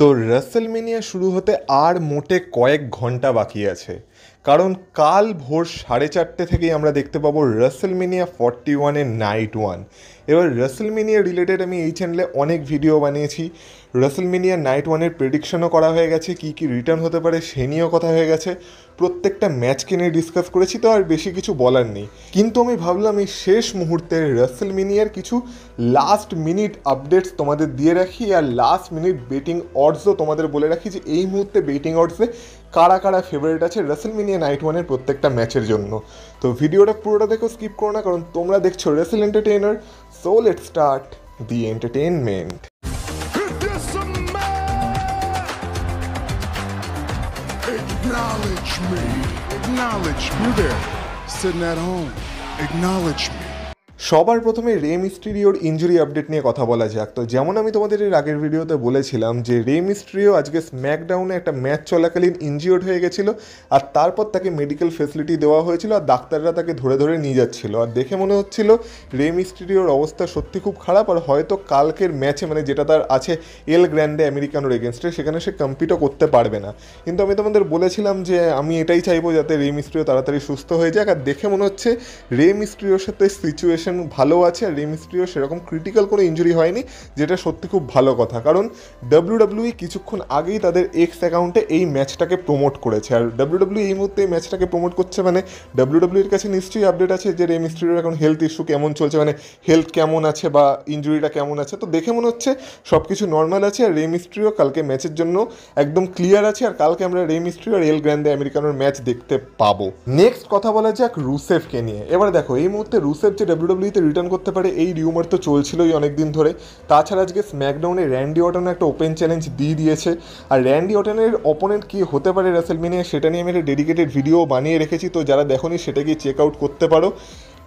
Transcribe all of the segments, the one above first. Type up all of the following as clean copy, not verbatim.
তো রাসেলমেনিয়া শুরু হতে আর মোটে কয়েক ঘন্টা বাকি আছে, কারণ কাল ভোর 4:30 থেকেই আমরা দেখতে পাবো রাসেলমেনিয়া 41-এর নাইট ওয়ান। এবার রাসেলমেনিয়া রিলেটেড আমি এই চ্যানেলে অনেক ভিডিও বানিয়েছি। রাসেলমেনিয়া নাইট ওয়ানের প্রেডিকশনও করা হয়ে গেছে, কী কী রিটার্ন হতে পারে সে নিয়েও কথা হয়ে গেছে, প্রত্যেকটা ম্যাচকে নিয়ে ডিসকাস করেছি, তো আর বেশি কিছু বলার নেই। কিন্তু আমি ভাবলাম এই শেষ মুহূর্তে রাসেলমেনিয়ার কিছু লাস্ট মিনিট আপডেটস তোমাদের দিয়ে রাখি, আর লাস্ট মিনিট বেটিং অডসও তোমাদের বলে রাখি যে এই মুহূর্তে বেটিং অডসে কারা কারা ফেভারিট আছে রাসেলমেনিয়া নাইট ওয়ানের প্রত্যেকটা ম্যাচের জন্য। তো ভিডিওটা পুরোটা দেখো, স্কিপ করো না, কারণ তোমরা দেখছো Rachel entertainer. So let's start the entertainment. Acknowledge me. Acknowledge me. You there, sitting at home. Acknowledge me. সবার প্রথমে রে মিস্টেরিওর ইনজুরি আপডেট নিয়ে কথা বলা যাক। তো যেমন আমি তোমাদের এর আগের ভিডিওতে বলেছিলাম যে রে মিস্টেরিও আজকে স্ম্যাকডাউনে একটা ম্যাচ চলাকালীন ইনজিওর্ড হয়ে গেছিলো, আর তারপর তাকে মেডিকেল ফেসিলিটি দেওয়া হয়েছিল, আর ডাক্তাররা তাকে ধরে ধরে নিয়ে যাচ্ছিলো। আর দেখে মনে হচ্ছিল রে মিস্টেরিওর অবস্থা সত্যি খুব খারাপ, আর হয়তো কালকের ম্যাচে মানে যেটা তার আছে এল গ্র্যান্ডে আমেরিকানোর এগেনস্টে, সেখানে সে কম্পিটও করতে পারবে না। কিন্তু আমি তোমাদের বলেছিলাম যে আমি এটাই চাইবো যাতে রে মিস্টেরিও তাড়াতাড়ি সুস্থ হয়ে যাক, আর দেখে মনে হচ্ছে রে মিস্টেরিওর সাথে সিচুয়েশন ভালো আছে, আর রে মিস্টেরিও সেরকম ক্রিটিক্যাল কোনো ইনজুরি হয়নি, যেটা সত্যি খুব ভালো কথা। কারণ WWE কিছুক্ষণ আগেই তাদের এক্স অ্যাকাউন্টে এই ম্যাচটাকে প্রমোট করেছে, আর WWE এই মুহূর্তে এই ম্যাচটাকে প্রমোট করছে, মানে WWE এর কাছে নিশ্চয়ই আপডেট আছে যে রে মিস্টেরিওর এখন হেলথ ইস্যু কেমন চলছে, মানে হেলথ কেমন আছে বা ইনজুরিটা কেমন আছে। তো দেখে মনে হচ্ছে সব কিছু নর্মাল আছে, আর রে মিস্টেরিও কালকে ম্যাচের জন্য একদম ক্লিয়ার আছে, আর কালকে আমরা রে মিস্টেরিও আর এল গ্র্যান্ডে আমেরিকানোর ম্যাচ দেখতে পাবো। নেক্সট কথা বলা যাক রুসেফকে নিয়ে। এবার দেখো এই মুহূর্তে রুসেফ যে WWE তে রিটার্ন করতে পারে এই রিউমার তো চলছিলই অনেক দিন ধরে। তাছাড়া আজকে স্ম্যাকডাউনে র্যান্ডি অর্টন একটা ওপেন চ্যালেঞ্জ দিয়ে দিয়েছে, আর র্যান্ডি অর্টনের অপোনেন্ট কি হতে পারে রাসেলমেনিয়া সেটা নিয়ে আমি একটা ডেডিকেটেড ভিডিও বানিয়ে রেখেছি, তো যারা দেখোনি সেটা গিয়ে চেক আউট করতে পারো।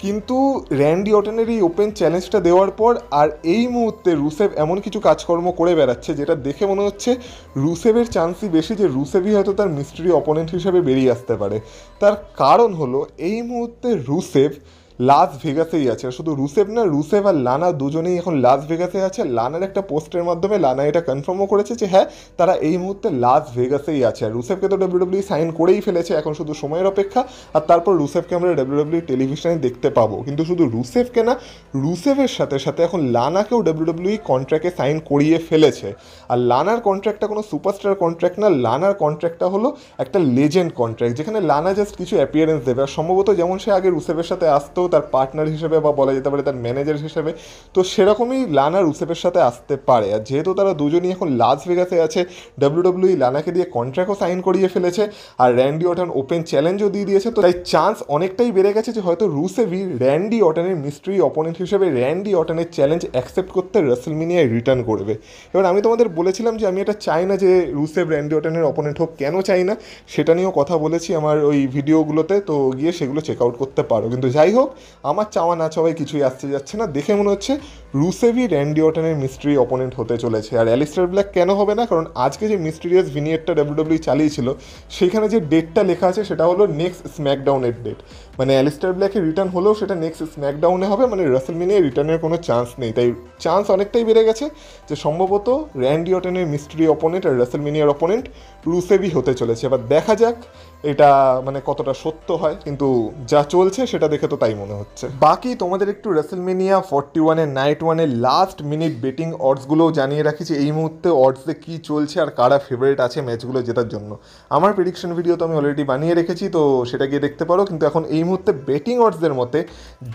কিন্তু র্যান্ডি অর্টনের এই ওপেন চ্যালেঞ্জটা দেওয়ার পর আর এই মুহূর্তে রুসেভ এমন কিছু কাজকর্ম করে বেড়াচ্ছে যেটা দেখে মনে হচ্ছে রুসেভের চান্সই বেশি যে রুসেভই হয়তো তার মিস্ট্রি অপোনেন্ট হিসেবে বেরিয়ে আসতে পারে। তার কারণ হলো এই মুহূর্তে রুসেভ লাস ভেগাসেই আছে। শুধু রুসেভ না, রুসেভ আর লানা দুজনেই এখন লাস ভেগাসে আছে। লানার একটা পোস্টের মাধ্যমে লানা এটা কনফার্মও করেছে যে হ্যাঁ তারা এই মুহূর্তে লাস ভেগাসেই আছে। আর রুসেভকে তো WWE সাইন করেই ফেলেছে, এখন শুধু সময়ের অপেক্ষা, আর তারপর রুসেভকে আমরা WWE টেলিভিশনে দেখতে পাবো। কিন্তু শুধু রুসেভকে না, রুসেভের সাথে সাথে এখন লানাকেও WWE কন্ট্রাক্টে সাইন করিয়ে ফেলেছে। আর লানার কন্ট্রাক্টটা কোনো সুপারস্টার কন্ট্রাক্ট না, লানার কন্ট্রাক্টটা হলো একটা লেজেন্ড কন্ট্রাক্ট, যেখানে লানা জাস্ট কিছু অ্যাপিয়ারেন্স দেবে। আর সম্ভবত যেমন সে আগে রুসেভের সাথে আসতো তার পার্টনার হিসেবে বা বলা যেতে পারে তার ম্যানেজার হিসেবে, তো সেরকমই লানা রুসেফের সাথে আসতে পারে। আর যেহেতু তারা দুজনই এখন লাস ভেগাসে আছে, WWE লানাকে দিয়ে কন্ট্রাক্টও সাইন করিয়ে ফেলেছে, আর র্যান্ডি অর্টন ওপেন চ্যালেঞ্জও দিয়ে দিয়েছে, তো তাই চান্স অনেকটাই বেড়ে গেছে যে হয়তো রুসেভই র্যান্ডি অর্টনের মিস্ট্রি অপোনেন্ট হিসেবে র্যান্ডি অর্টনের চ্যালেঞ্জ অ্যাকসেপ্ট করতে রাসেলমেনিয়ায় রিটার্ন করবে। এবার আমি তোমাদের বলেছিলাম যে আমি এটা চাই না যে রুসেভ র্যান্ডি অর্টনের অপোনেন্ট হোক, কেন চাই না সেটা নিয়েও কথা বলেছি আমার ওই ভিডিওগুলোতে, তো গিয়ে সেগুলো চেক আউট করতে পারো। কিন্তু যাই হোক, আমার চাওয়া না চাওয়াই কিছুই আসতে যাচ্ছে না, দেখে মনে হচ্ছে রুসেভই র্যান্ডি অর্টনের মিস্ট্রি অপোনেন্ট হতে চলেছে। আর অ্যালিস্টার ব্ল্যাক কেন হবে না, কারণ আজকে যে মিস্টিরিয়াস ভিনিয়েটটা WWE চালিয়েছিল সেখানে যে ডেটটা লেখা আছে সেটা হলো নেক্সট স্ম্যাকডাউনের ডেট, মানে অ্যালিস্টার ব্ল্যাকের রিটার্ন হলেও সেটা নেক্সট স্ম্যাকডাউনে হবে, মানে রাসেলমেনিয়ায় রিটার্নের কোনো চান্স নেই। তাই চান্স অনেকটাই বেড়ে গেছে যে সম্ভবত র্যান্ডি অর্টনের মিস্ট্রি অপোনেন্ট আর রাসেলমেনিয়ার অপোনেন্ট রুসেভই হতে চলেছে। এবার দেখা যাক এটা মানে কতটা সত্য হয়, কিন্তু যা চলছে সেটা দেখে তো তাই মনে হচ্ছে। বাকি তোমাদের একটু রাসেলমেনিয়া 41-এর নাইট ওয়ানের লাস্ট মিনিট বেটিং অডসগুলোও জানিয়ে রাখি যে এই মুহূর্তে অডসে কী চলছে আর কারা ফেভারিট আছে ম্যাচগুলো জেতার জন্য। আমার প্রেডিকশন ভিডিও তো আমি অলরেডি বানিয়ে রেখেছি, তো সেটা গিয়ে দেখতে পারো। কিন্তু এখন এই মুহূর্তে বেটিং অডসদের মতে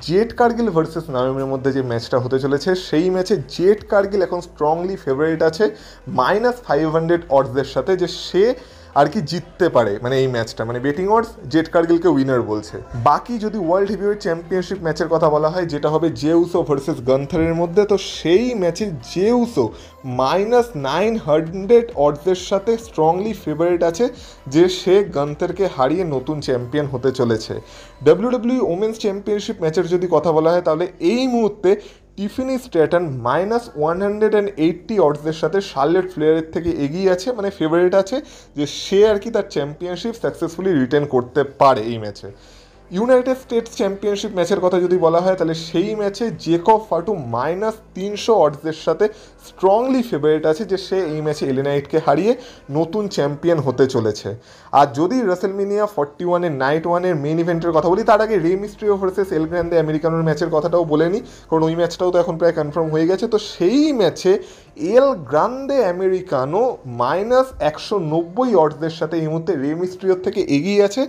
জেট কার্গিল ভার্সেস নাওমির মধ্যে যে ম্যাচটা হতে চলেছে সেই ম্যাচে জেট কার্গিল এখন স্ট্রংলি ফেভারিট আছে -500 অডসদের সাথে, যে সে আর কি জিততে পারে মানে এই ম্যাচটা, মানে বেটিং অডস জেট কার্গিলকে উইনার বলছে। বাকি যদি ওয়ার্ল্ড হেভিওয়েট চ্যাম্পিয়নশিপ ম্যাচের কথা বলা হয়, যেটা হবে জেউসো ভার্সেস গান্থারের মধ্যে, তো সেই ম্যাচে জেউসো -900 অডসের সাথে স্ট্রংলি ফেভারিট আছে যে সে গান্থারকে হারিয়ে নতুন চ্যাম্পিয়ন হতে চলেছে। WWE ওমেন্স চ্যাম্পিয়নশিপ ম্যাচের যদি কথা বলা হয় তাহলে এই মুহূর্তে টিফিনি স্ট্র্যাটন -180 অডসের সাথে শার্লেট ফ্লেয়ারের থেকে এগিয়ে আছে, মানে ফেভারিট আছে যে সে আর কি তার চ্যাম্পিয়নশিপ সাকসেসফুলি রিটেন করতে পারে এই ম্যাচে। ইউনাইটেড স্টেটস চ্যাম্পিয়নশিপ ম্যাচের কথা যদি বলা হয় তাহলে সেই ম্যাচে জেকব ফাটু -300 অডসের সাথে স্ট্রংলি ফেভারিট আছে যে সে এই ম্যাচে এলি নাইটকে হারিয়ে নতুন চ্যাম্পিয়ন হতে চলেছে। আর যদি রাসেলমেনিয়া 41-এর নাইট 1-এর মেইন ইভেন্টের কথা বলি তার আগে রে মিস্ট্রিও ভার্সেস এল গ্র্যান্ডে আমেরিকানোর ম্যাচের কথাটাও বলে নিই, কারণ ওই ম্যাচটাও তো এখন প্রায় কনফার্ম হয়ে গেছে। তো সেই ম্যাচে এল গ্রান্ডে আমেরিকানো -190 অডসের সাথে এই মুহূর্তে রে মিস্ট্রিওর থেকে এগিয়ে আছে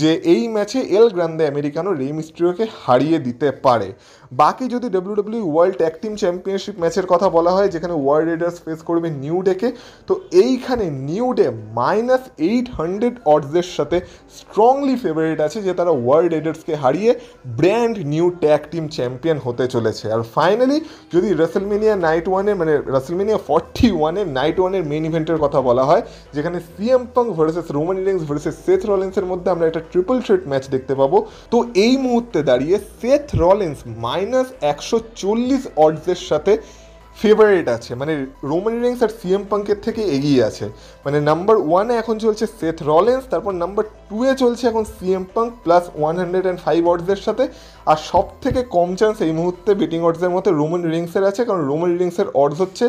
যে এই ম্যাচে এল গ্রান্ডে আমেরিকানো রে মিস্ট্রিওকে হারিয়ে দিতে পারে। বাকি যদি WWE world tag team championship ম্যাচের কথা বলা হয় যেখানে ওয়ার্ল্ড রেডার্স ফেস করবে নিউ ডেকে, তো এইখানে নিউ ডে -800 অডসের সাথে স্ট্রংলি ফেভারিট আছে যে তারা ওয়ার্ল্ড রেডার্সকে হারিয়ে brand new tag team champion হতে চলেছে। আর ফাইনালি যদি রাসেলমেনিয়া নাইট 1-এর মানে রাসেলমেনিয়া 41-এর নাইট 1-এর মেইন ইভেন্টের কথা বলা হয় যেখানে CM Punk versus Roman Reigns versus Seth রলিন্সের মধ্যে আমরা একটা ট্রিপল থ্রেট ম্যাচ দেখতে পাবো, তো এই মুহূর্তে দাঁড়িয়ে সেথ রলিন্স -140 অডসের সাথে ফেভারিট আছে, মানে রোমান রিংস আর সিএম পাঙ্কের থেকে এগিয়ে আছে। মানে নাম্বার 1-এ এখন চলছে সেথ রলিন্স, তারপর নাম্বার 2-এ চলছে এখন সিএম পাঙ্ক প্লাস 105 অডসের সাথে। আর সব থেকে কম চান্স এই মুহূর্তে বেটিং অডসের মধ্যে রোমান রিংসের আছে, কারণ রোমান রিংসের অডস হচ্ছে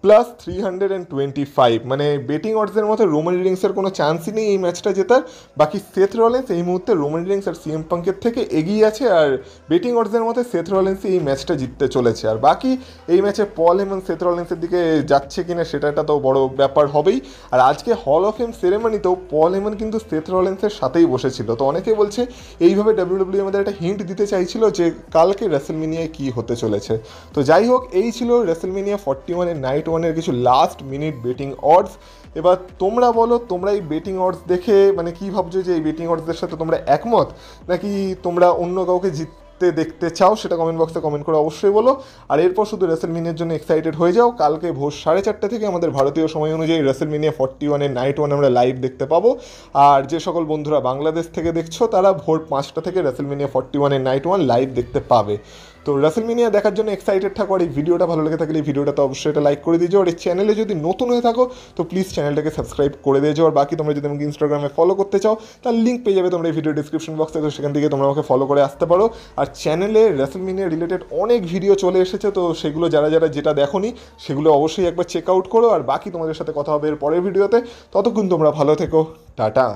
+325, মানে বেটিং অডসের মধ্যে রোমান রিংসের কোনো চান্সই নেই এই ম্যাচটা জেতার। বাকি সেথ রলিন্স এই মুহূর্তে রোমান রিংস আর সিএম পাঙ্কের থেকে এগিয়ে আছে, আর বেটিং অডসের মধ্যে সেথ রলিন্সই এই ম্যাচটা জিততে চলেছে। আর বাকি এই ম্যাচে পল হেমন সেথ রলিন্সের দিকে যাচ্ছে কিনা সেটা একটা তো বড় ব্যাপার হবেই। আর আজকে হল অফ ফেম সেরেমনিতেও পল হেমন কিন্তু সেথ রলিন্সের সাথেই বসেছিল, তো অনেকে বলছে এইভাবে WWE আমাদের একটা হিন্ট দিতে চাইছিল যে কালকে রাসেলমেনিয়ায় কী হতে চলেছে। তো যাই হোক, এই ছিল রাসেলমেনিয়া 41-এর নাইট 1-এর কিছু লাস্ট মিনিট বেটিং অডস। এবার তোমরা বলো, তোমরা এই বেটিং অডস দেখে মানে কী ভাবছো, যে এই বেটিং অডসদের সাথে তোমরা একমত নাকি তোমরা অন্য কাউকে জিততে দেখতে চাও, সেটা কমেন্ট বক্সে কমেন্ট করে অবশ্যই বলো। আর এরপর শুধু রাসেলমেনিয়ার জন্য এক্সাইটেড হয়ে যাও, কালকে ভোর 4:30 থেকে আমাদের ভারতীয় সময় অনুযায়ী রাসেলমেনিয়া 41-এর নাইট 1 আমরা লাইভ দেখতে পাবো। আর যে সকল বন্ধুরা বাংলাদেশ থেকে দেখছো তারা ভোর 5টা থেকে রাসেলমেনিয়া 41-এর নাইট 1 লাইভ দেখতে পাবে। তো রাসেলমেনিয়া দেখার জন্য এক্সাইটেড থাকো। আর এই ভিডিওটা ভালো লেগে থাকলে এই ভিডিওটা তো অবশ্যই এটা লাইক করে দিয়েছো, আর এই চ্যানেলে যদি নতুন হয়ে থাকো তো প্লিজ চ্যানেলটাকে সাবস্ক্রাইব করে দিয়েছো। আর বাকি তোমরা যদি আমাকে ইনস্টাগ্রামে ফলো করতে চাও তার লিঙ্ক পেয়ে যাবে তোমরা এই ভিডিও ডিসক্রিপশন বক্সে, তো সেখান থেকে তোমরা আমাকে ফলো করে আসতে পারো। আর চ্যানেলে রাসেলমেনিয়া রিলেটেড অনেক ভিডিও চলে এসেছে, তো সেগুলো যারা যারা যেটা দেখোনি সেগুলো অবশ্যই একবার চেক আউট করো। আর বাকি তোমাদের সাথে কথা হবে এর পরের ভিডিওতে, ততক্ষণ তোমরা ভালো থেকো, টাটা।